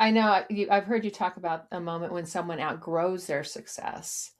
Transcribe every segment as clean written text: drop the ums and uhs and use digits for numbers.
I know I've heard you talk about a moment when someone outgrows their success.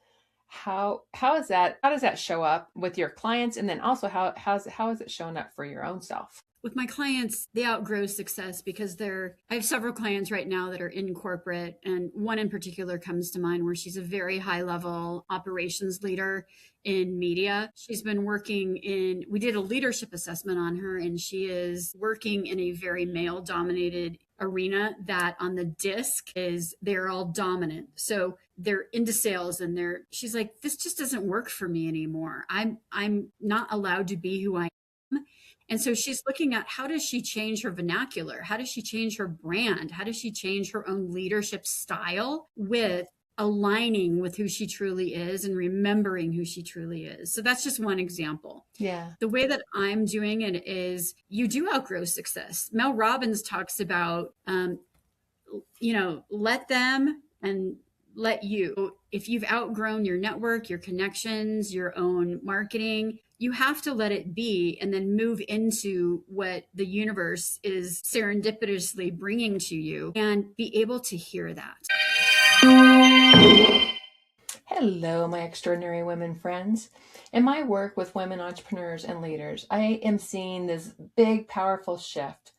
How is that? How does that show up with your clients, and then also how is it showing up for your own self? With my clients, they outgrow success because I have several clients right now that are in corporate, and one in particular comes to mind where she's a very high level operations leader in media. She's been we did a leadership assessment on her, and she is working in a very male dominated arena that on the disc is they're all dominant. So they're into sales and she's like, this just doesn't work for me anymore. I'm not allowed to be who I am. And so she's looking at how does she change her vernacular? How does she change her brand? How does she change her own leadership style with aligning with who she truly is and remembering who she truly is? So that's just one example. Yeah. The way that I'm doing it is you do outgrow success. Mel Robbins talks about, let them and let you. If you've outgrown your network, your connections, your own marketing, you have to let it be and then move into what the universe is serendipitously bringing to you and be able to hear that. Hello, my extraordinary women friends. In my work with women entrepreneurs and leaders, I am seeing this big, powerful shift.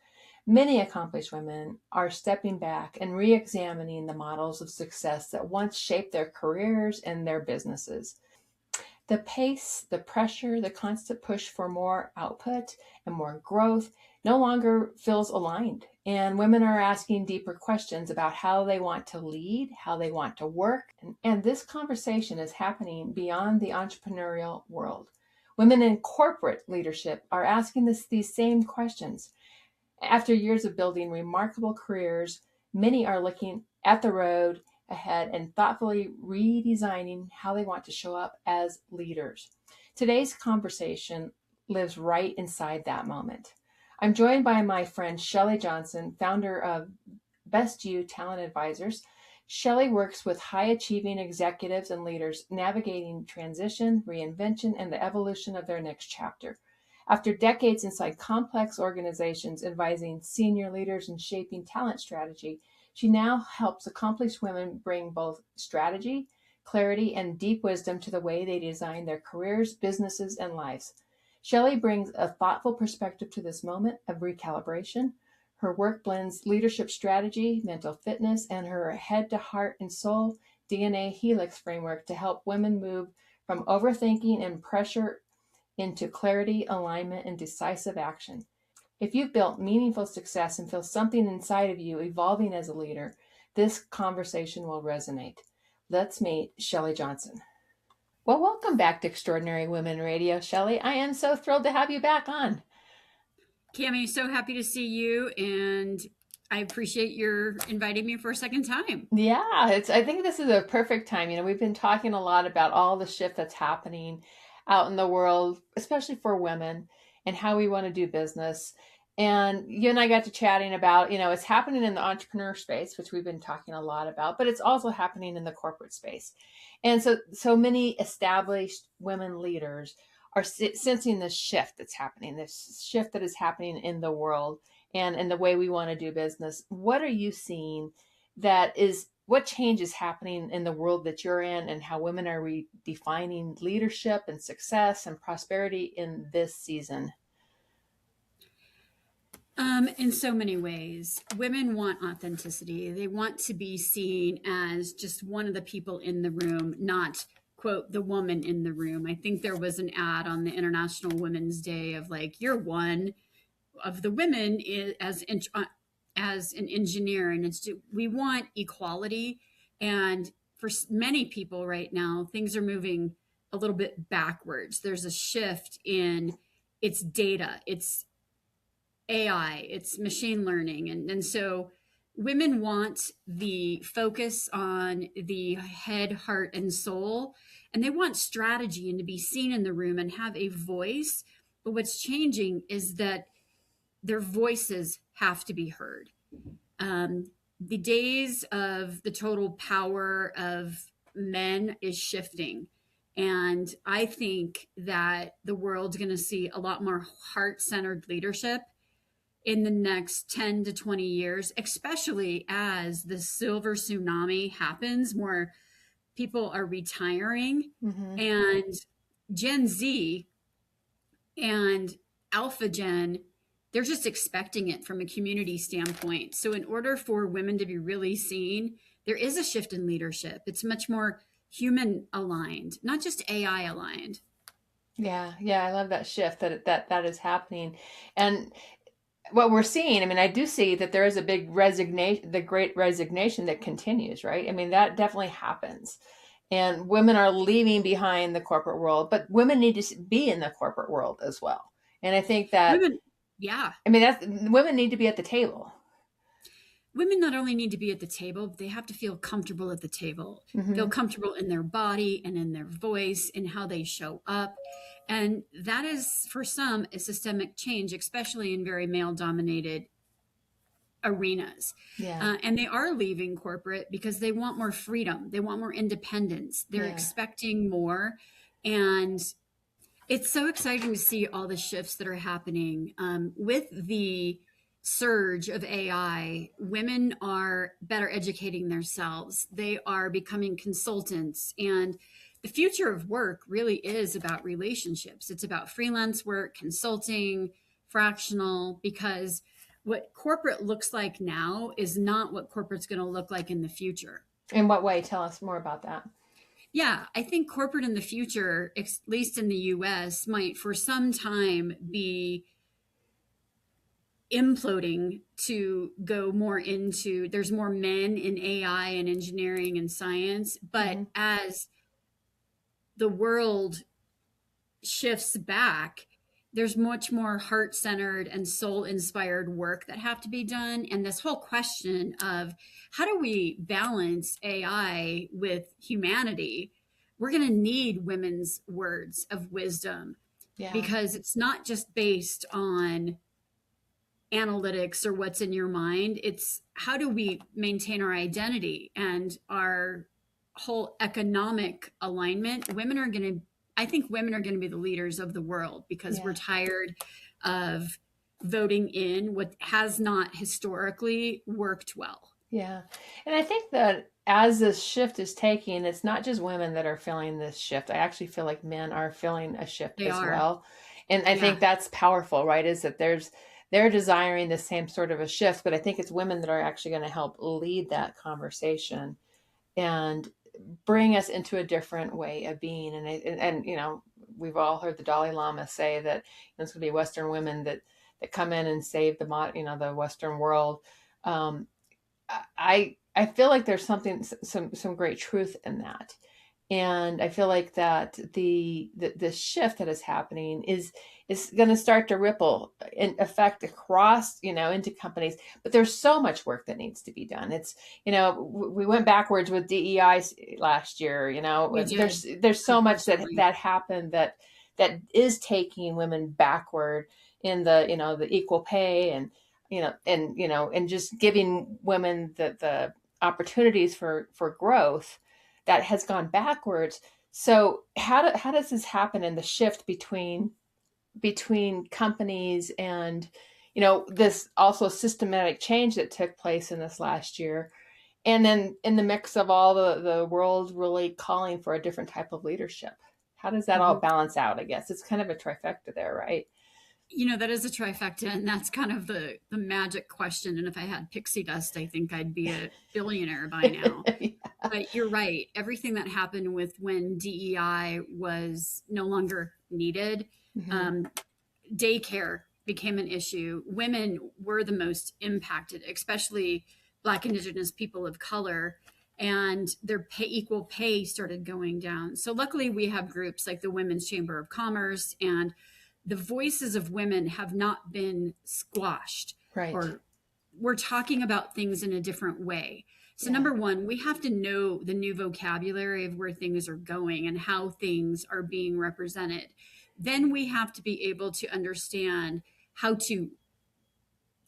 Many accomplished women are stepping back and re examining the models of success that once shaped their careers and their businesses. The pace, the pressure, the constant push for more output and more growth no longer feels aligned. And women are asking deeper questions about how they want to lead, how they want to work. And this conversation is happening beyond the entrepreneurial world. Women in corporate leadership are asking these same questions. After years of building remarkable careers, many are looking at the road ahead and thoughtfully redesigning how they want to show up as leaders. Today's conversation lives right inside that moment. I'm joined by my friend Shelley Johnson, founder of Best You Talent Advisors. Shelley works with high achieving executives and leaders navigating transition, reinvention, and the evolution of their next chapter. After decades inside complex organizations advising senior leaders and shaping talent strategy, she now helps accomplished women bring both strategy, clarity, and deep wisdom to the way they design their careers, businesses, and lives. Shelley brings a thoughtful perspective to this moment of recalibration. Her work blends leadership strategy, mental fitness, and her head to heart and soul DNA helix framework to help women move from overthinking and pressure into clarity, alignment, and decisive action. If you've built meaningful success and feel something inside of you evolving as a leader, this conversation will resonate. Let's meet Shelley Johnson. Well, welcome back to Extraordinary Women Radio, Shelley. I am so thrilled to have you back on. Cami, so happy to see you, and I appreciate your inviting me for a second time. Yeah, I think this is a perfect time. We've been talking a lot about all the shift that's happening out in the world, especially for women, and how we want to do business. And you and I got to chatting about, it's happening in the entrepreneur space, which we've been talking a lot about, but it's also happening in the corporate space. And so many established women leaders are sensing this shift that's happening, this shift that is happening in the world and in the way we want to do business. What are you seeing what change is happening in the world that you're in, and how women are redefining leadership and success and prosperity in this season? In so many ways, women want authenticity. They want to be seen as just one of the people in the room, not, quote, the woman in the room. I think there was an ad on the International Women's Day of like, you're one of the women as an engineer. And we want equality. And for many people right now, things are moving a little bit backwards. There's a shift in its data, it's AI, it's machine learning. And so women want the focus on the head, heart, and soul, and they want strategy and to be seen in the room and have a voice. But what's changing is that their voices have to be heard. The days of the total power of men is shifting. And I think that the world's going to see a lot more heart centered leadership in the next 10 to 20 years, especially as the silver tsunami happens, more people are retiring, Mm-hmm. and Gen Z and Alpha Gen, they're just expecting it from a community standpoint. So, in order for women to be really seen, there is a shift in leadership. It's much more human aligned, not just AI aligned. Yeah, yeah, I love that shift that is happening. And what we're seeing, I mean, I do see that there is a big resignation, the great resignation that continues, right? I mean, that definitely happens. And women are leaving behind the corporate world, but women need to be in the corporate world as well. And I think that, Women, yeah, I mean, that's women need to be at the table. women not only need to be at the table, but they have to feel comfortable at the table, feel Hmm. comfortable in their body and in their voice and how they show up. And that is, for some, a systemic change, especially in very male dominated arenas. Yeah, And they are leaving corporate because they want more freedom, they want more independence, they're yeah, expecting more. And it's so exciting to see all the shifts that are happening with the surge of AI. Women are better educating themselves. They are becoming consultants. And the future of work really is about relationships. It's about freelance work, consulting, fractional, because what corporate looks like now is not what corporate's going to look like in the future. in what way? Tell us more about that. Yeah, I think corporate in the future, at least in the US, might for some time be imploding to go more into there's more men in AI and engineering and science. But Hmm. as the world shifts back, there's much more heart centered and soul inspired work that have to be done. And this whole question of how do we balance AI with humanity? We're going to need women's words of wisdom Yeah, because it's not just based on analytics or what's in your mind. It's how do we maintain our identity and our whole economic alignment. I think women are going to be the leaders of the world because we're yeah. tired of voting in what has not historically worked well. Yeah. And I think that as this shift is taking, it's not just women that are feeling this shift. I actually feel like men are feeling a shift They as are. well. And I Yeah. think that's powerful, right? Is that they're desiring the same sort of a shift, but I think it's women that are actually going to help lead that conversation and bring us into a different way of being. And you know, we've all heard the Dalai Lama say that it's going to be Western women that come in and save the Western world. Um, I feel like there's some great truth in that, and I feel like that the shift that is happening is going to start to ripple and affect across into companies. But there's so much work that needs to be done. It's we went backwards with DEI last year. We did. There's so much Unfortunately. that happened that is taking women backward in the equal pay and just giving women the opportunities for growth that has gone backwards. So how does this happen in the shift between companies and this also systematic change that took place in this last year, and then in the mix of all the world really calling for a different type of leadership? How does that all Mhm. balance out? I guess it's kind of a trifecta there, right? That is a trifecta, and that's kind of the magic question. And if I had pixie dust, I think I'd be a billionaire by now. Yeah. But you're right. Everything that happened with when DEI was no longer needed, Hmm. um, daycare became an issue. Women were the most impacted, especially Black, Indigenous people of color, and their equal pay started going down. So luckily, we have groups like the Women's Chamber of Commerce, and the voices of women have not been squashed, Right. or we're talking about things in a different way. So, Yeah. number one, we have to know the new vocabulary of where things are going and how things are being represented. Then we have to be able to understand how to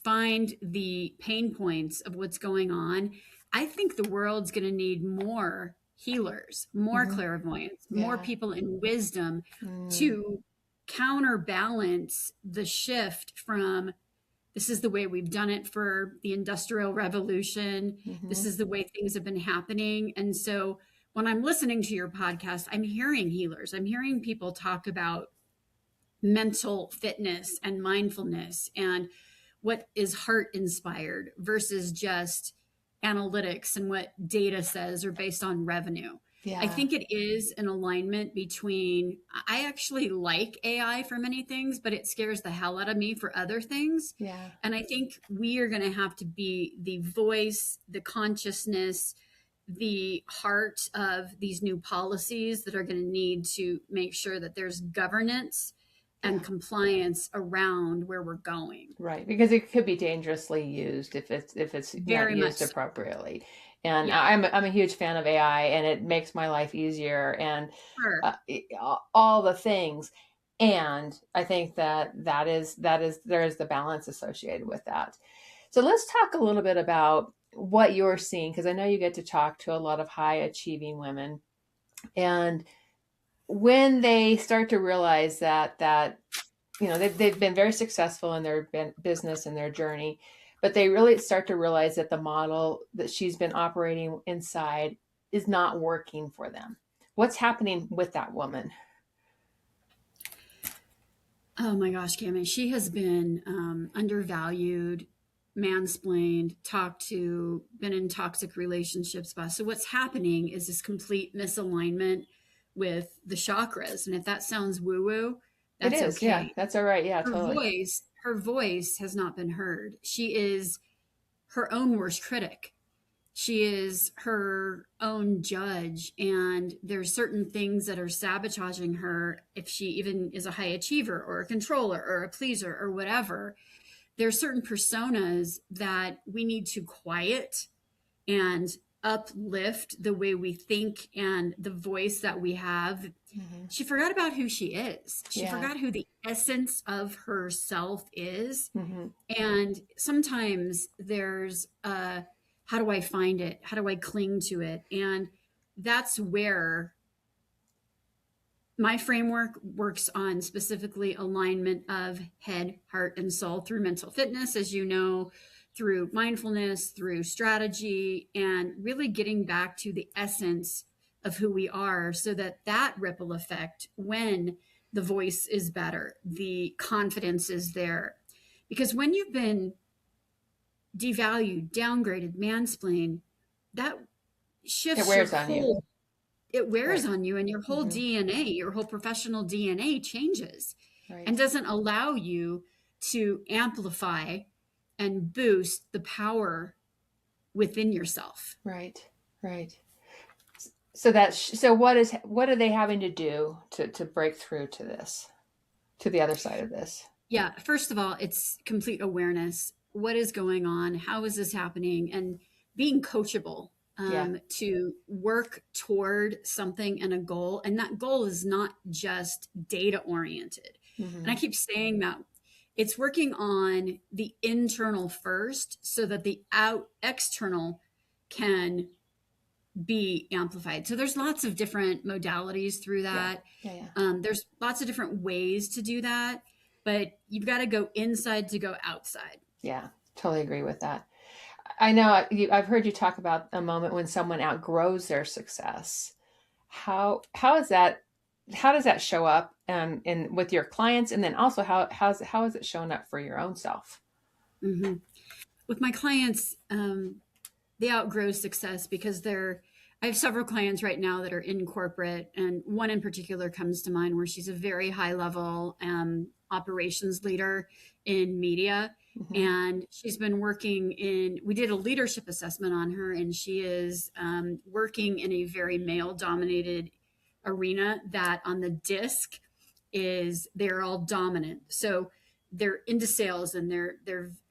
find the pain points of what's going on. I think the world's going to need more healers, more Hmm. clairvoyants, more Yeah. people in wisdom Mm. to counterbalance the shift from This is the way we've done it for the Industrial Revolution. This Mm-hmm. is the way things have been happening. And so when I'm listening to your podcast, I'm hearing healers, I'm hearing people talk about mental fitness and mindfulness and what is heart inspired versus just analytics and what data says or based on revenue. I Yeah. think it is an alignment between, I actually like AI for many things, but it scares the hell out of me for other things. Yeah. And I think we are going to have to be the voice, the consciousness, the heart of these new policies that are going to need to make sure that there's governance and Yeah. compliance around where we're going. Right, because it could be dangerously used if it's not Very much used so. appropriately. And Yeah, I'm a huge fan of AI, and it makes my life easier, and sure. all the things. And I think that is there is the balance associated with that. So let's talk a little bit about what you're seeing, because I know you get to talk to a lot of high achieving women, and when they start to realize that they've been very successful in their business and their journey, but they really start to realize that the model that she's been operating inside is not working for them. What's happening with that woman? Oh my gosh, Cami, she has been undervalued, mansplained, talked to, been in toxic relationships. So what's happening is this complete misalignment with the chakras. And if that sounds woo-woo, It that's is, yeah, okay. that's all right, yeah, Her totally. voice has not been heard. She is her own worst critic. She is her own judge, and there's certain things that are sabotaging her. If she even is a high achiever or a controller or a pleaser or whatever, there's certain personas that we need to quiet and uplift the way we think and the voice that we have. Mm-hmm. She forgot about who she is. She Yeah. forgot who the essence of herself is. Mm-hmm. And sometimes there's how do I find it? How do I cling to it? And that's where my framework works on specifically alignment of head, heart, and soul through mental fitness, as you know, through mindfulness, through strategy, and really getting back to the essence of who we are so that that ripple effect, when the voice is better, the confidence is there. Because when you've been devalued, downgraded, mansplained, that It shifts your wears on you. whole, it wears Right. on you, and your whole Mm-hmm. DNA, your whole professional DNA changes Right. and doesn't allow you to amplify and boost the power within yourself. Right. Right. So what are they having to do to break through to this, to the other side of this? Yeah, first of all, it's complete awareness. What is going on? How is this happening? And being coachable Yeah. to work toward something and a goal. And that goal is not just data oriented. Mm-hmm. And I keep saying that it's working on the internal first so that the external can be amplified. So there's lots of different modalities through that. Yeah. Yeah. There's lots of different ways to do that, but you've got to go inside to go outside. Yeah, totally agree with that. I know I've heard you talk about a moment when someone outgrows their success. How is that? How does that show up in with your clients, and then also how is it showing up for your own self? Mm-hmm. With my clients, they outgrow success because I have several clients right now that are in corporate, and one in particular comes to mind where she's a very high level operations leader in media. Mm-hmm. And she's been we did a leadership assessment on her, and she is working in a very male dominated arena that on the disc they're all dominant. So they're into sales, and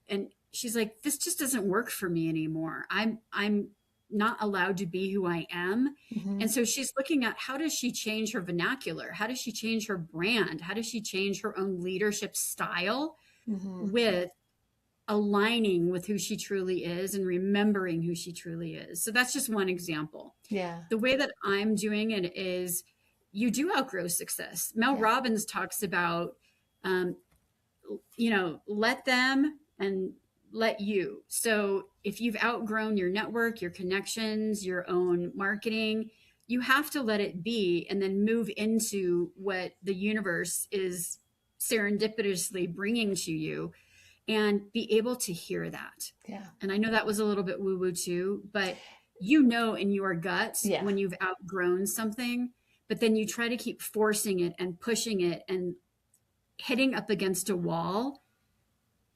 and she's like, this just doesn't work for me anymore. I'm not allowed to be who I am. Mm-hmm. And so she's looking at, how does she change her vernacular? How does she change her brand? How does she change her own leadership style Mm-hmm. with aligning with who she truly is and remembering who she truly is? So that's just one example. Yeah. The way that I'm doing it is, you do outgrow success. Mel Robbins talks about, let them and let you. So if you've outgrown your network, your connections, your own marketing, you have to let it be and then move into what the universe is serendipitously bringing to you and be able to hear that. Yeah. And I know that was a little bit woo woo too, but you know in your gut Yeah. when you've outgrown something, but then you try to keep forcing it and pushing it and hitting up against a wall.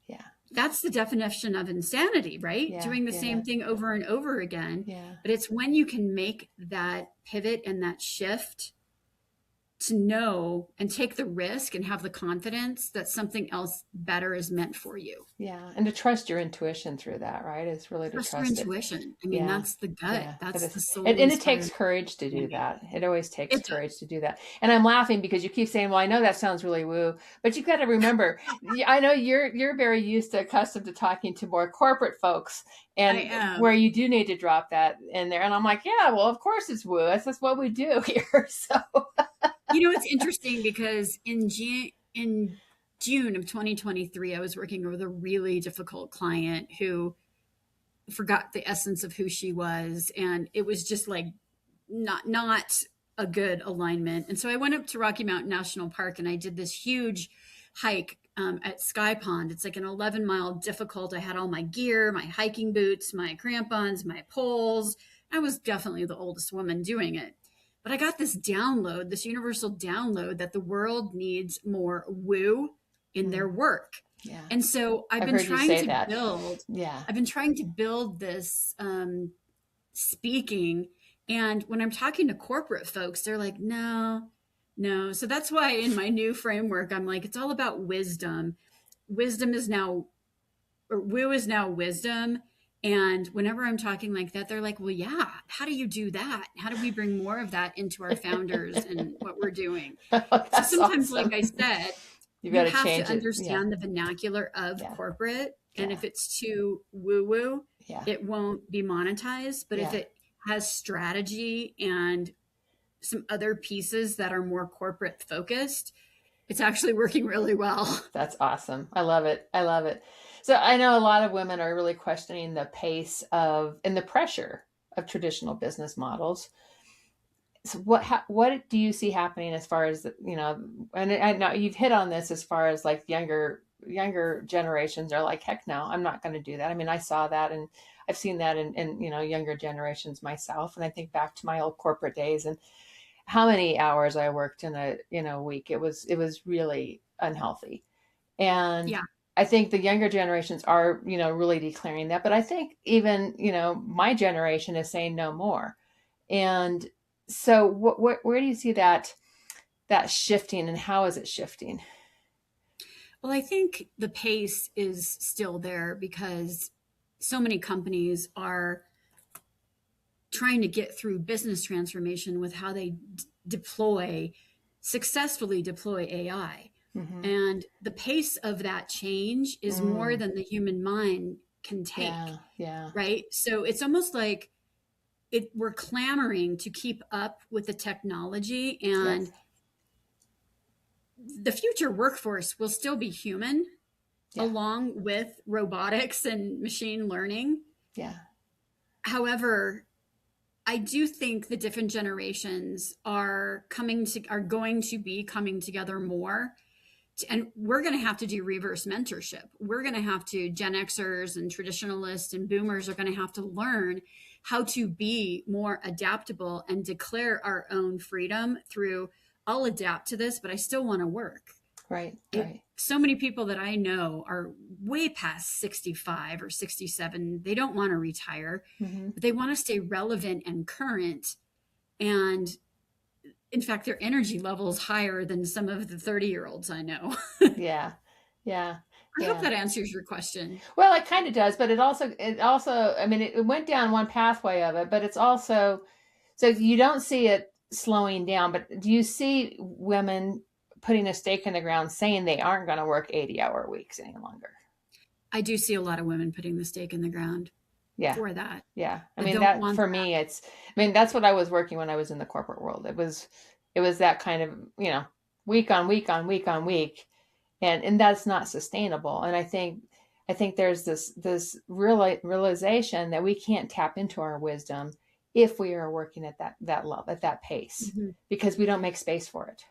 Yeah. That's the definition of insanity, right? Yeah. Doing the same thing over and over again. Yeah. But it's when you can make that pivot and that shift to know and take the risk and have the confidence that something else better is meant for you. Yeah. And to trust your intuition through that, right? It's really to Trust your trust it. intuition. I mean, Yeah. that's the gut. Yeah. That's the soul. And it takes courage to do that. It always takes courage to do that. And I'm laughing because you keep saying, well, I know that sounds really woo, but you've got to remember, I know you're very accustomed to talking to more corporate folks and where you do need to drop that in there. And I'm like, yeah, well, of course it's woo. That's what we do here. So, it's interesting because in June of 2023, I was working with a really difficult client who forgot the essence of who she was. And it was just like not a good alignment. And so I went up to Rocky Mountain National Park and I did this huge hike at Sky Pond. It's like an 11-mile difficult. I had all my gear, my hiking boots, my crampons, my poles. I was definitely the oldest woman doing it. But I got this download, this universal download that the world needs more woo in their work. Yeah. And so I've been trying to build this speaking. And when I'm talking to corporate folks, they're like, no. So that's why in my new framework, I'm like, it's all about wisdom. Woo is now wisdom. And whenever I'm talking like that, they're like, well, yeah, how do you do that? How do we bring more of that into our founders and what we're doing? So sometimes, awesome. Like I said, you have to understand the vernacular of corporate. And if it's too woo-woo, it won't be monetized. But if it has strategy and some other pieces that are more corporate focused, it's actually working really well. That's awesome. I love it. So I know a lot of women are really questioning the pace and the pressure of traditional business models. So what do you see happening as far as, and I know you've hit on this as far as like younger generations are like, heck no, I'm not going to do that. I mean, I saw that and I've seen that in younger generations myself. And I think back to my old corporate days and how many hours I worked in a week. It was really unhealthy. And I think the younger generations are, really declaring that. But I think even, my generation is saying no more. And so where do you see that shifting and how is it shifting? Well, I think the pace is still there because so many companies are trying to get through business transformation with how they successfully deploy AI. Mm-hmm. And the pace of that change is more than the human mind can take. Yeah. Right. So it's almost like we're clamoring to keep up with the technology, and the future workforce will still be human along with robotics and machine learning. Yeah. However, I do think the different generations are going to be coming together more. And we're going to have to do reverse mentorship. We're going to have to, Gen Xers and traditionalists and boomers are going to have to learn how to be more adaptable and declare our own freedom through, I'll adapt to this, but I still want to work. Right. So many people that I know are way past 65 or 67. They don't want to retire, but they want to stay relevant and current. And in fact, their energy level is higher than some of the 30-year-olds I know. Yeah. I hope that answers your question. Well, it kind of does, but it also, I mean, it went down one pathway of it, but it's also, so you don't see it slowing down, but do you see women putting a stake in the ground saying they aren't going to work 80-hour weeks any longer? I do see a lot of women putting the stake in the ground. For that. Yeah. I mean, me, that's what I was working when I was in the corporate world. It was that kind of, week on week on week on week. And that's not sustainable. And I think I think there's this realization that we can't tap into our wisdom if we are working at that level, at that pace, Mhm. because we don't make space for it.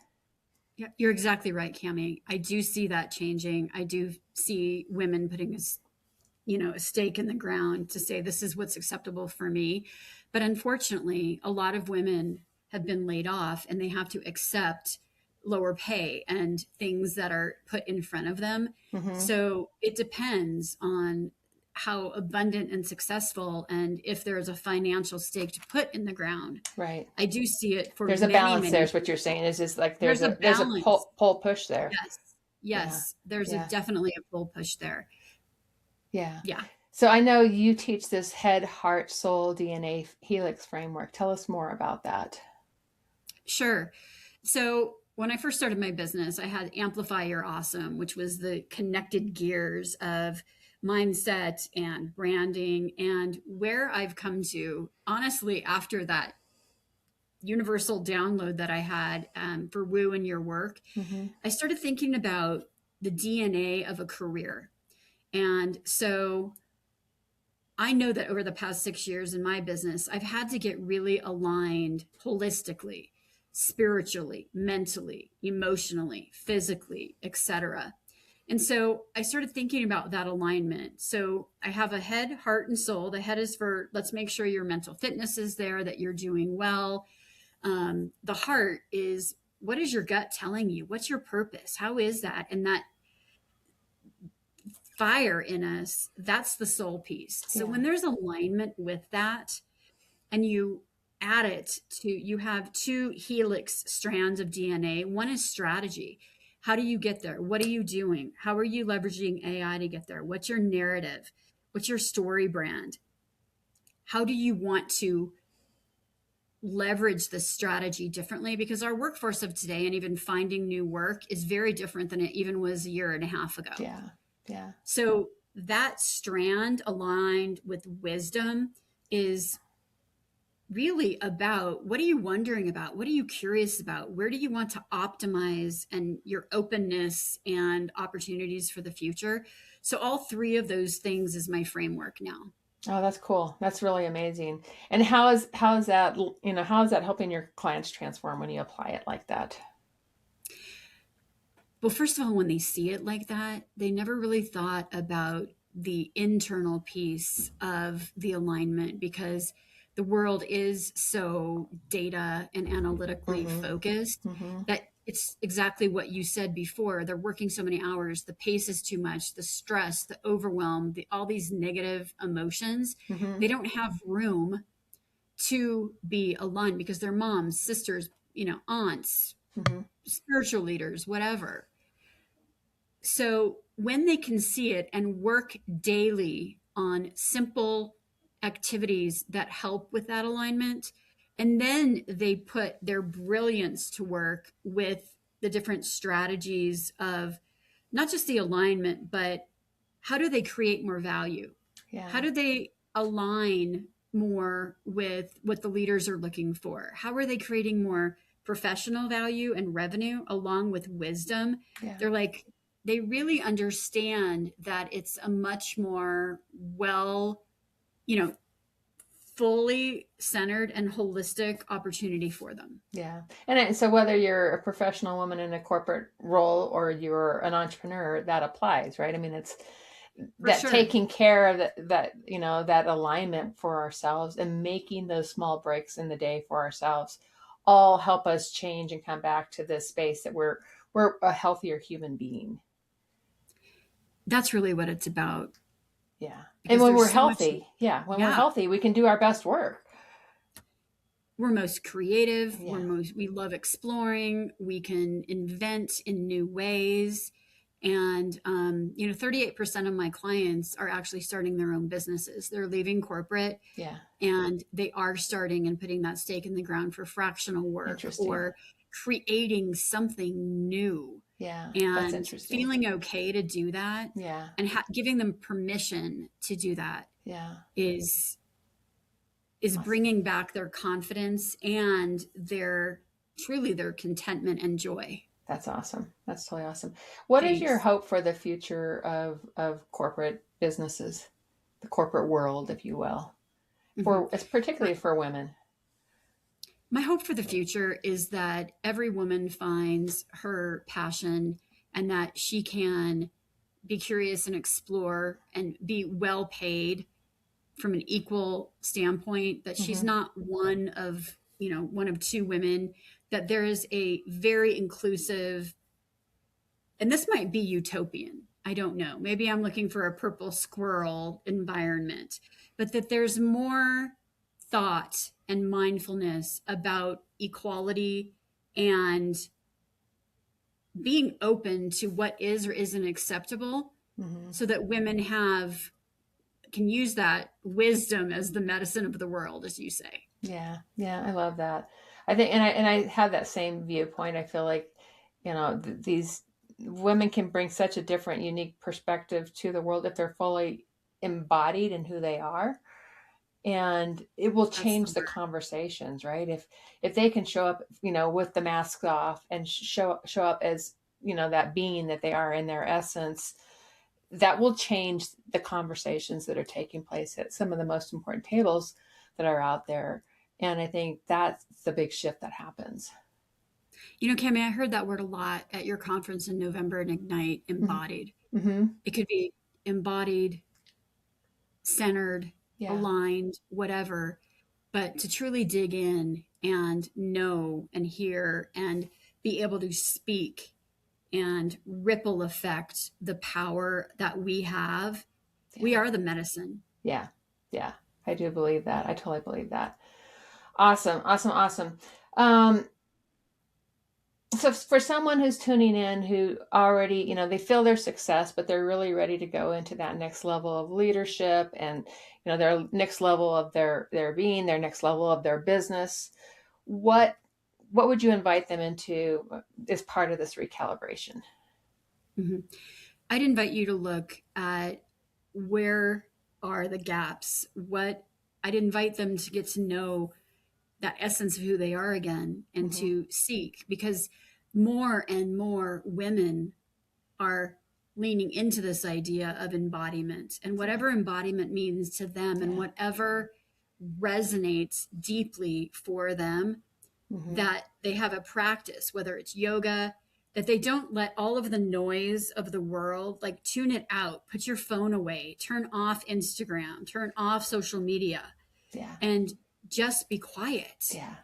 Yeah, you're exactly right, Cami. I do see that changing. I do see women putting a stake in the ground to say this is what's acceptable for me. But unfortunately, a lot of women have been laid off and they have to accept lower pay and things that are put in front of them. Mm-hmm. So it depends on how abundant and successful, and if there's a financial stake to put in the ground. Right. I do see it for There's a many, balance there. many Is what you're people. saying? Is just like There's a there's a balance. pull push there. Yes. Yeah. Yes. There's Yeah. definitely a pull push there. Yeah. Yeah. So I know you teach this head, heart, soul, DNA helix framework. Tell us more about that. Sure. So when I first started my business, I had Amplify Your Awesome, which was the connected gears of mindset and branding. And where I've come to, honestly, after that universal download that I had for Woo and Your Work, Mm-hmm. I started thinking about the DNA of a career. And so I know that over the past 6 years in my business, I've had to get really aligned holistically, spiritually, mentally, emotionally, physically, etc. And so I started thinking about that alignment. So I have a head, heart, and soul. The head is for let's make sure your mental fitness is there, that you're doing well. The heart is what is your gut telling you? What's your purpose? How is that? And that fire in us, that's the soul piece. So Yeah. when there's alignment with that and you add it to, you have two helix strands of DNA. One is strategy. How do you get there? What are you doing? How are you leveraging AI to get there? What's your narrative? What's your story brand? How do you want to leverage the strategy differently? Because our workforce of today and even finding new work is very different than it even was a year and a half ago. Yeah. Yeah. So that strand aligned with wisdom is really about what are you wondering about? What are you curious about? Where do you want to optimize and your openness and opportunities for the future? So all three of those things is my framework now. Oh, that's cool. That's really amazing. And how is that, how is that helping your clients transform when you apply it like that? Well, first of all, when they see it like that, they never really thought about the internal piece of the alignment because the world is so data and analytically Mm-hmm. focused Mm-hmm. that it's exactly what you said before. They're working so many hours, the pace is too much, the stress, the overwhelm, all these negative emotions. Mm-hmm. They don't have room to be aligned because they're moms, sisters, aunts, Mm-hmm. spiritual leaders, whatever. So when they can see it and work daily on simple activities that help with that alignment, and then they put their brilliance to work with the different strategies of not just the alignment, but how do they create more value? Yeah. How do they align more with what the leaders are looking for? How are they creating more professional value and revenue along with wisdom? Yeah. They're like, they really understand that it's a much more well, you know, fully centered and holistic opportunity for them. Yeah. So whether you're a professional woman in a corporate role or you're an entrepreneur, that applies, right? I mean, it's For that sure. taking care of that alignment for ourselves and making those small breaks in the day for ourselves all help us change and come back to this space that we're a healthier human being. That's really what it's about. Yeah. And Because when we're there's so much, healthy, when we're yeah, healthy, we can do our best work. we're most creative. Yeah. We love exploring. We can invent in new ways. And 38% of my clients are actually starting their own businesses. They're leaving corporate Yeah. and they are starting and putting that stake in the ground for fractional work Interesting. or creating something new Yeah. That's and interesting. feeling okay to do that Yeah. and giving them permission to do that Yeah. is Awesome. bringing back their confidence and truly their contentment and joy. That's awesome. That's totally awesome. What is your Thanks. hope for the future of corporate businesses, the corporate world, if you will, Mhm. for it's particularly for women. My hope for the future is that every woman finds her passion and that she can be curious and explore and be well paid from an equal standpoint, that she's Mm-hmm. not one of two women, that there is a very inclusive, and this might be utopian. I don't know. Maybe I'm looking for a purple squirrel environment, but that there's more thought and mindfulness about equality and being open to what is or isn't acceptable, Mm-hmm. so that women can use that wisdom as the medicine of the world, as you say. Yeah, yeah, I love that. I think, and I have that same viewpoint. I feel like, these women can bring such a different, unique perspective to the world if they're fully embodied in who they are, and it will That's the change the word. conversations, right? If they can show up, with the masks off and show up as, that being that they are in their essence, that will change the conversations that are taking place at some of the most important tables that are out there. And I think that's the big shift that happens. Cami, I heard that word a lot at your conference in November in Ignite, embodied. Mm-hmm. It could be embodied, centered, Yeah. aligned, whatever. But to truly dig in and know and hear and be able to speak and ripple effect the power that we have, we Yeah. are the medicine. Yeah. Yeah. I do believe that. I totally believe that. Awesome. Awesome. Awesome. Um, so for someone who's tuning in who already, they feel their success, but they're really ready to go into that next level of leadership and, their next level of their being, their next level of their business, what what would you invite them into as part of this recalibration? Mm-hmm. I'd invite you to look at where are the gaps. What I'd invite them to get to know that essence of who they are again and Mm-hmm. to seek, because more and more women are leaning into this idea of embodiment, and Yeah. whatever embodiment means to them and Yeah. whatever resonates deeply for them, Mm-hmm. that they have a practice, whether it's yoga, that they don't let all of the noise of the world, like, tune it out, put your phone away, turn off Instagram, turn off social media, Yeah. and just be quiet. Yeah.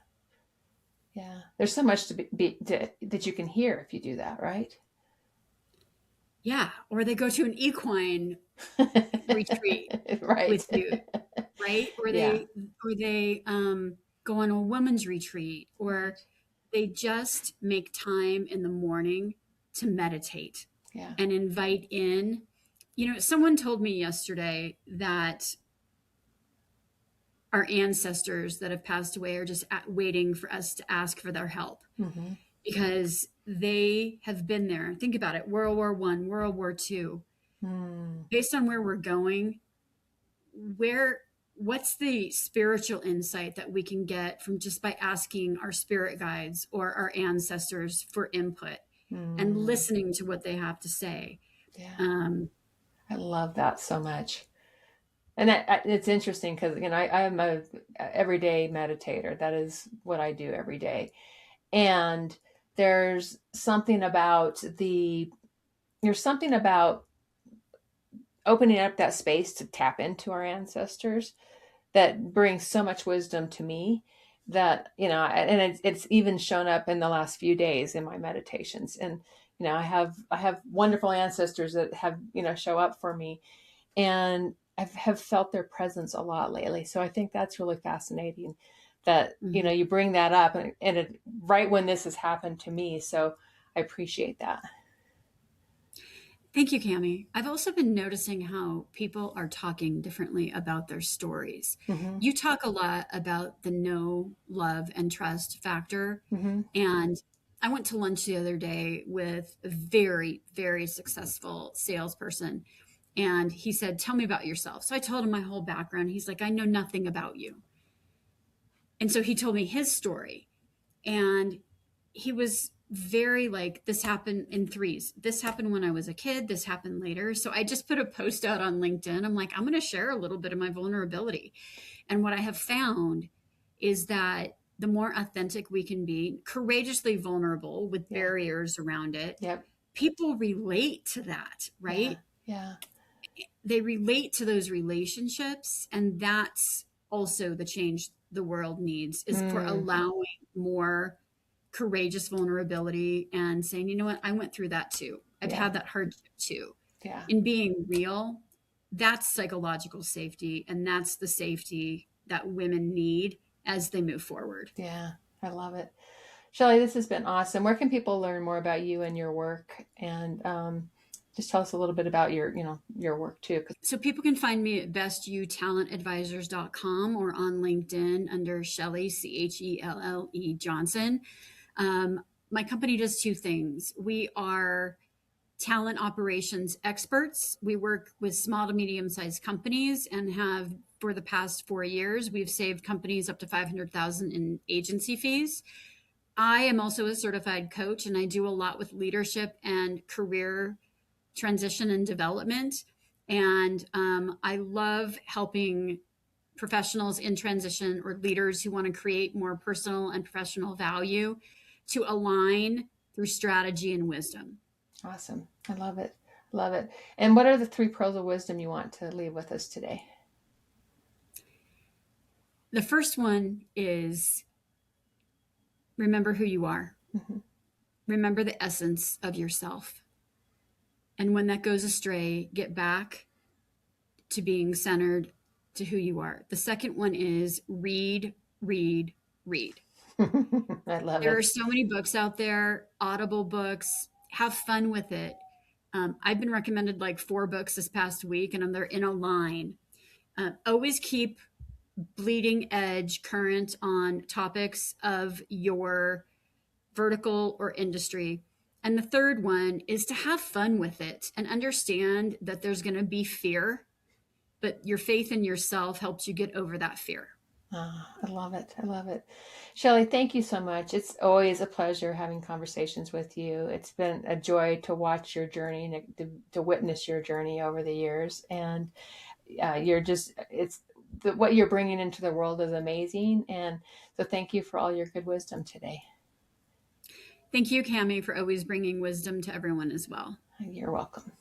Yeah. There's so much that you can hear if you do that, right? Yeah. Or they go to an equine retreat Right. with you, right? Or Yeah. they go on a women's retreat, or Right. they just make time in the morning to meditate Yeah. and invite in. Someone told me yesterday that our ancestors that have passed away are just waiting for us to ask for their help, Mm-hmm. because they have been there. Think about it: World War I, World War II. Mm. Based on where we're going, where what's the spiritual insight that we can get from just by asking our spirit guides or our ancestors for input and Mm. listening to what they have to say? Yeah. um, I love that so much. And it's interesting because, I'm a everyday meditator. That is what I do every day. And there's something about there's something about opening up that space to tap into our ancestors that brings so much wisdom to me that, and it's even shown up in the last few days in my meditations. And, I have wonderful ancestors that have, show up for me, and have felt their presence a lot lately. So I think that's really fascinating that, mhm. you bring that up, and right when this has happened to me. So I appreciate that. Thank you, Cami. I've also been noticing how people are talking differently about their stories. Mm-hmm. You talk a lot about the know, love, and trust factor. Mm-hmm. And I went to lunch the other day with a very, very successful salesperson. And he said, "Tell me about yourself." So I told him my whole background. He's like, "I know nothing about you." And so he told me his story. And he was very like, this happened in threes. This happened when I was a kid. This happened later. So I just put a post out on LinkedIn. I'm like, I'm going to share a little bit of my vulnerability. And what I have found is that the more authentic we can be, courageously vulnerable with Yeah. barriers around it, Yep. people relate to that, Yeah. right? Yeah. They relate to those relationships. And that's also the change the world needs, is for Mm, allowing more courageous vulnerability and saying, you know what, I went through that too. I've yeah. had that hardship too. Yeah. In being real, that's psychological safety. And that's the safety that women need as they move forward. Yeah. I love it. Shelley, this has been awesome. Where can people learn more about you and your work? And just tell us a little bit about your work too. So people can find me at bestutalentadvisors.com or on LinkedIn under Shelley, Chelle Johnson. My company does two things. We are talent operations experts. We work with small to medium sized companies and have for the past 4 years, we've saved companies up to 500,000 in agency fees. I am also a certified coach and I do a lot with leadership and career transition and development. And I love helping professionals in transition or leaders who want to create more personal and professional value to align through strategy and wisdom. Awesome. I love it. Love it. And what are the three pearls of wisdom you want to leave with us today? The first one is remember who you are, Mm-hmm. remember the essence of yourself. And when that goes astray, get back to being centered to who you are. The second one is read, read, read. I love There are it. so many books out there, Audible books. Have fun with it. I've been recommended like 4 books this past week, and they're in a line. Always keep bleeding edge current on topics of your vertical or industry. And the third one is to have fun with it and understand that there's going to be fear, but your faith in yourself helps you get over that fear. Oh, I love it. I love it. Shelley, thank you so much. It's always a pleasure having conversations with you. It's been a joy to watch your journey and to witness your journey over the years. And you're just, what you're bringing into the world is amazing. And so thank you for all your good wisdom today. Thank you, Cami, for always bringing wisdom to everyone as well. You're welcome.